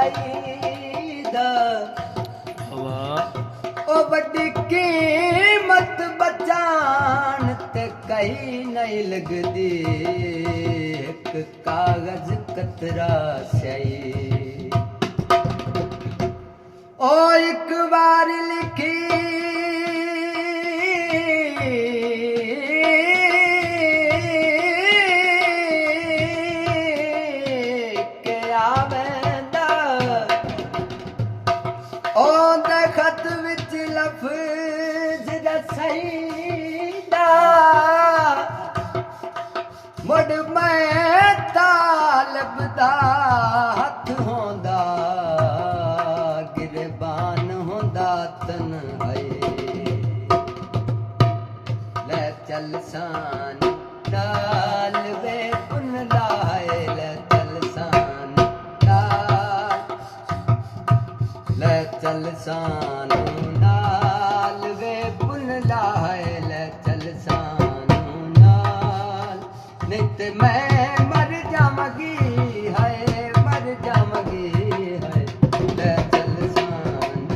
ਚਾਹੀਦਾ ਉਹ ਵੱਡੀ ਕੀਮਤ ਬਚਾਣ ਤੇ ਕਈ ਨਹੀਂ ਲੱਗਦੀ ਇੱਕ ਕਾਗਜ਼ ਕਤਰਾ ਸਹੀ ਉਹ ਇੱਕ ਵਾਰ ਲਿਖੀ ਕਿ ਆਵੇਂਦਾ ਉਹਦੇ ਖਤ ਵਿੱਚ ਲਫ਼ਜ਼ ਰਸਾਈਦਾ ਮੁੜ ਮੈਂ ਤਾਲਬ ਦਾ ਹੱਥ ਹੁੰਦਾ ਗਿਰਬਾਨ ਹੁੰਦਾ ਤਨਹਾਈ ਲੈ ਚੱਲ ਸਾਨ ਨਾਲ ਵੇ ਪੁਨ ਲਾਏ ਲੈ ਚੱਲ ਸਾਨ ਨਾਲ ਲੈ ਚੱਲ ਸਾਨੂ ਨਾਲ ਵੇ ਪੁਨ ਲਾਏ ਲੈ ਚੱਲ ਸਾਨੂ ਨਾਲ ਨਹੀਂ ਤੇ ਮੈਂ ਮਰ ਜਾਵਾਂਗੀ ਹਾਏ ਮਰ ਜਾਵਾਂਗੀ ਹਾਏ ਲੈ ਚੱਲ ਸਾਨ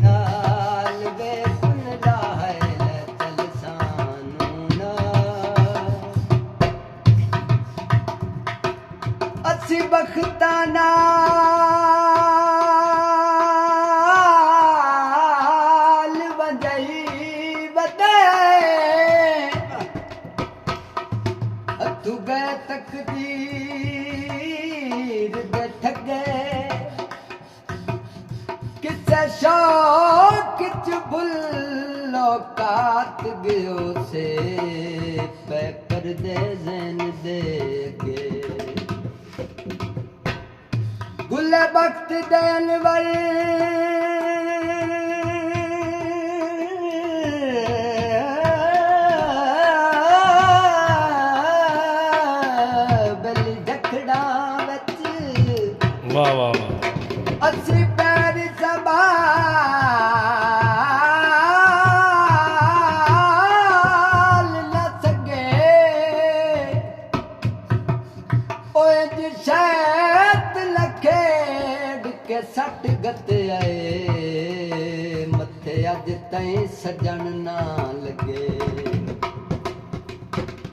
ਨਾਲ ਵੇ ਪੁਨ ਲਾਏ ਲੈ ਚੱਲ ਸਾਨੂ ਨਾਲ ਅਸੀਂ ਬਖਤਾਂ ਨਾਲ ਵੰਜਾਈ ਬਦੇ ਤੂੰ ਗਏ ਤਕਦੀਰ ਦੇ ਠੱਗੇ ਕਿਸੇ ਸ਼ੌਕ ਚ ਭੁੱਲੋ ਕਾਤ ਗਿਓ ਸੇ ਪੈ ਪਰਦੇ ਜ਼ੈਨ ਦੇ ਕੇ ਗੁੱਲੇ ਬਖਤ ਦੇਨ ਵਰ ਬਲੀ ਜਖੜਾ ਵਿੱਚ ਵਾਹ ਵਾਹ ਵਾਹ ਅਸੀਂ ਪੈਰ ਸੰਭਾਲ ਨਾ ਸਕੇ ਓਏ ਜੀ ਸ਼ੈਤ ਲਖੇੜ ਕੇ ਸੱਟ ਗਤ ਆਏ ਮੱਥੇ ਅੱਜ ਤੈਂ ਸਜਣ ਨਾ ਲੱਗੇ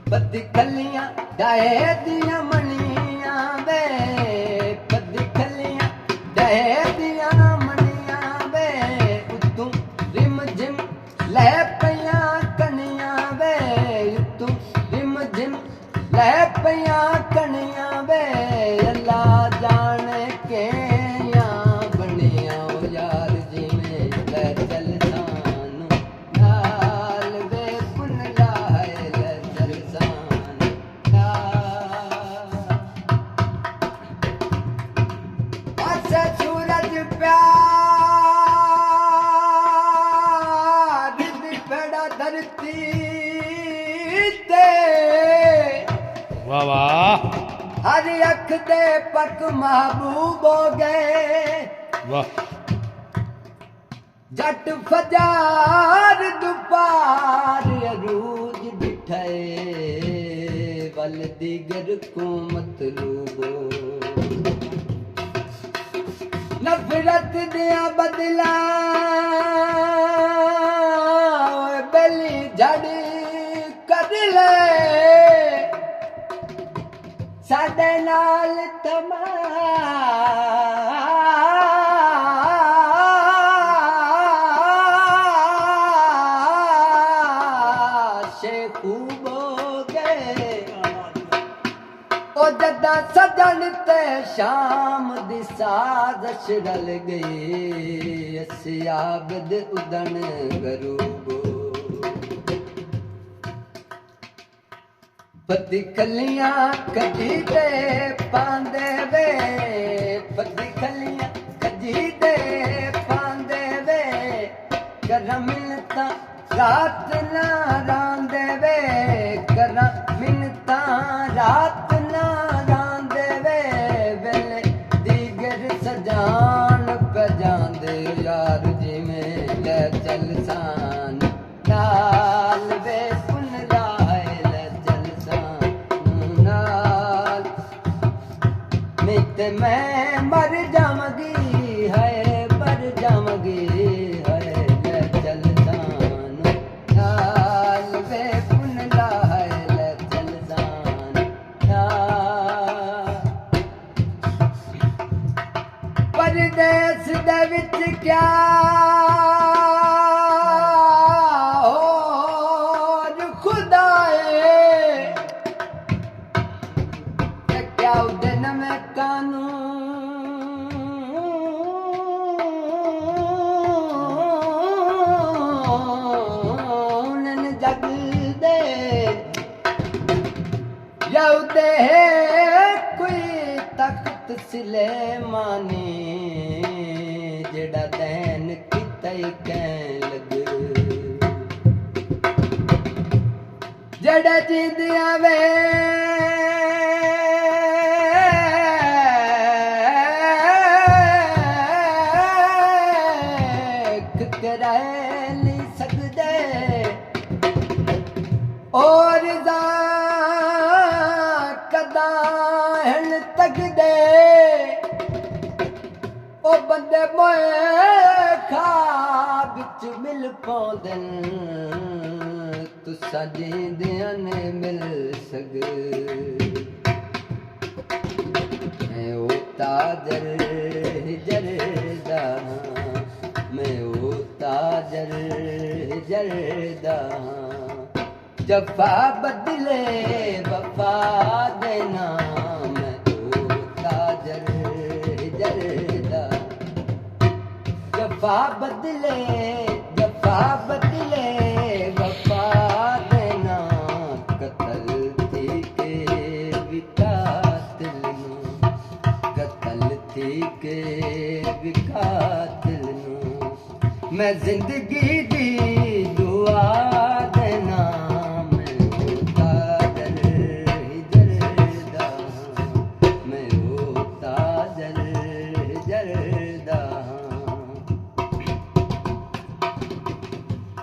ਬੱਦੀ ਖੱਲੀਆਂ ਡਾਏ ਦੀਆਂ ਮਣੀਆਂ ਵੇ ਬੱਦੀ ਖੱਲੀਆਂ ਡਾਏ ਦੀਆਂ ਮਣੀਆਂ ਵੇ ਉਤੋਂ ਰਿਮ ਜਿਮ ਲੈ ਪਈਆਂ ਕਣੀਆਂ ਵੇ ਉਤੋਂ ਰਿਮ ਜਿਮ ਲੈ ਪਈਆਂ ਕਣੀਆਂ ਵੇ ਅੱਲਾ ਜਾਣੇ ਕਿਆਂ ਬਣੀਆਂ ਉਹ ਯਾਰ ਜਿਵੇਂ ਲੈ ਚੱਲ ਸਾਨੂ ਨਾਲ ਵੇ ਪੁਨ ਲਾਏ ਲੈ ਚੱਲ ਸਾਨੂ ਨਾਲ ਪਾਸੇ ਸੂਰਜ ਪਿਆਰ ਦੀ ਪੇੜਾ ਧਰਤੀ ਤੇ ਵਾਹ ਵਾਹ हर अख दे पक महबूब हो गए वाह जट फजार दुपार अरूज बिठाए वल दीगर को मतलूबो नफरत दिया बदला बली जड़ कर ले साडे नाल तमाशे खूब हो गए ओ जदा सजन ते शाम दी साज़श रल गई असी आबद उदन गरूबो पति खलियां कजी दे पांदे वे पति खलियां कजी दे पांदे वे कर मिन्नता रात ना रांदे वे कर मिन्नता रात ना रांदे वे वेले दीगर सजान पे जांदे यार जिमें ले चल सान नाल वे पुन लाए ले चल सान नाल नहीं ते मैं मर जावांगी ਪਰਦੇਸ ਦੇ ਵਿੱਚ ਕਿਆ ਹੋਰ ਖੁਦਾਏ ਤੇ ਕਿਆ ਉਹਦੇ ਨਵੇਂ ਕਾਨੂੰਨ ਜਗ ਦੇ ਯਉਦੇ ਕੋਈ ਤਖਤ ਸੁਲੇਮਾਨੀ ਜਿਹੜਾ ਦੈਨ ਕੀਤਾ ਕਹਿ ਲਗ ਜਿਹੜਾ ਜਿੰਦਿਆਂ ਵੇਖ ਕੇ ਰਹਿ ਨਹੀਂ ਸਕਦੇ ਔਰ ਕਦਾਂ ਤੱਕਦੇ ਉਹ ਬੰਦੇ ਮੋਏ ਖਾਬ ਵਿੱਚ ਮਿਲ ਪਾਉਂਦੇ ਤੁਸਾਂ ਜਿੰਦਿਆਂ ਨੇ ਮਿਲ ਸਕ ਮੈਂ ਉਹ ਤਾਜਰ ਜਰਦਾ ਮੈਂ ਉਹ ਤਾਜਰ ਜਰਦਾ ਜਫਾ ਬਦਲੇ ਵਫਾ ਦੇ ਨਾਮ ਉਹ ਤਾਜਰ ਜਰਦਾ ਜਫਾ ਬਦਲੇ ਵਫਾ ਦੇ ਨਾਮ ਕਤਲ ਥੀ ਕੇ ਵਿਕਾਤਲ ਨੂੰ ਕਤਲ ਥੀ ਕੇ ਵਿਕਾਤਲ ਨੂੰ ਮੈਂ ਜ਼ਿੰਦਗੀ ਦੀ ਦੁਆ ਦੇ ਨਾਮ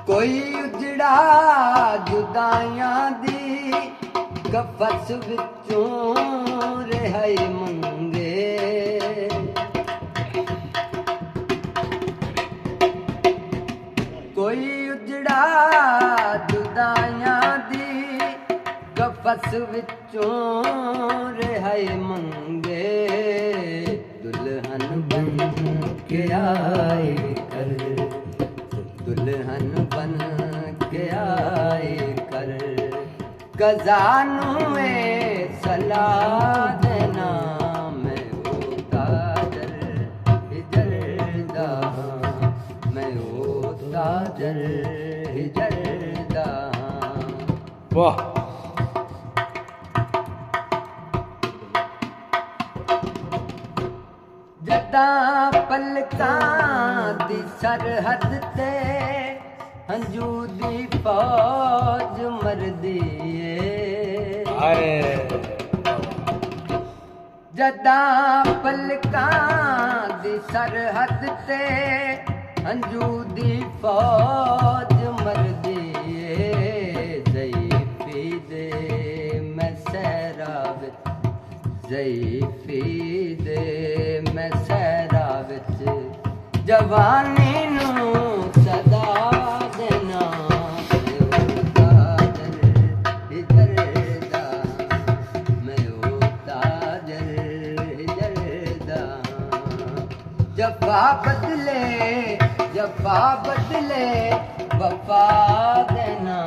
ਕੋਈ ਉਜੜਾ ਜੁਦਾਈਆਂ ਦੀ ਕਫਸ ਵਿੱਚੋਂ ਰਿਹਾਈ ਮੰਗੇ ਕੋਈ ਉਜੜਾ ਜੁਦਾਈਆਂ ਦੀ ਕਫਸ ਵਿੱਚੋਂ ਰਿਹਾਈ ਮੰਗੇ ਦੁਲਹਨ ਬਨ ਕੇ ਆਏ ਕਰ ਦੁਲਹਨ ਬਨ ਕੇ ਆਏ ਕਰ ਗਜ਼ਾਨੂੰ ਏ ਸਲਾਹ ਦੇਣਾ ਮੈਂ ਉਹ ਤਾਜਰ ਜਰਦਾ ਮੈਂ ਉਹ ਤਾਜਰ ਜਰਦਾ ਵਾਹ ਜਦਾਂ ਪਲਕਾਂ ਦੀ ਸਰਹੱਦ ਤੇ ਹੰਝੂ ਦੀ ਫੌਜ ਮਰਦੀ ਏ ਜਦਾਂ ਪਲਕਾਂ ਦੀ ਸਰਹੱਦ ਤੇ ਹੰਝੂ ਦੀ ਫੌਜ ਮਰਦੀ ਏ ਜ਼ਈਫੀ ਦੇ ਮੈਂ ਸਹਿਰਾ ਵਿੱਚ ਜ਼ਈਫੀ ਦੇ ਮੈਂ ਸਹਿਰਾ ਵਿੱਚ ਜਵਾਨੀ ਨੂੰ ਸਦਾ ਦੇਣਾ ਮੈਂ ਉਹ ਤਾਜਰ ਜਰਦਾ ਮੈਂ ਉਹ ਤਾਜਰ ਜਰਦਾ ਜਫਾ ਬਦਲੇ ਵਫਾ ਦੇਣਾ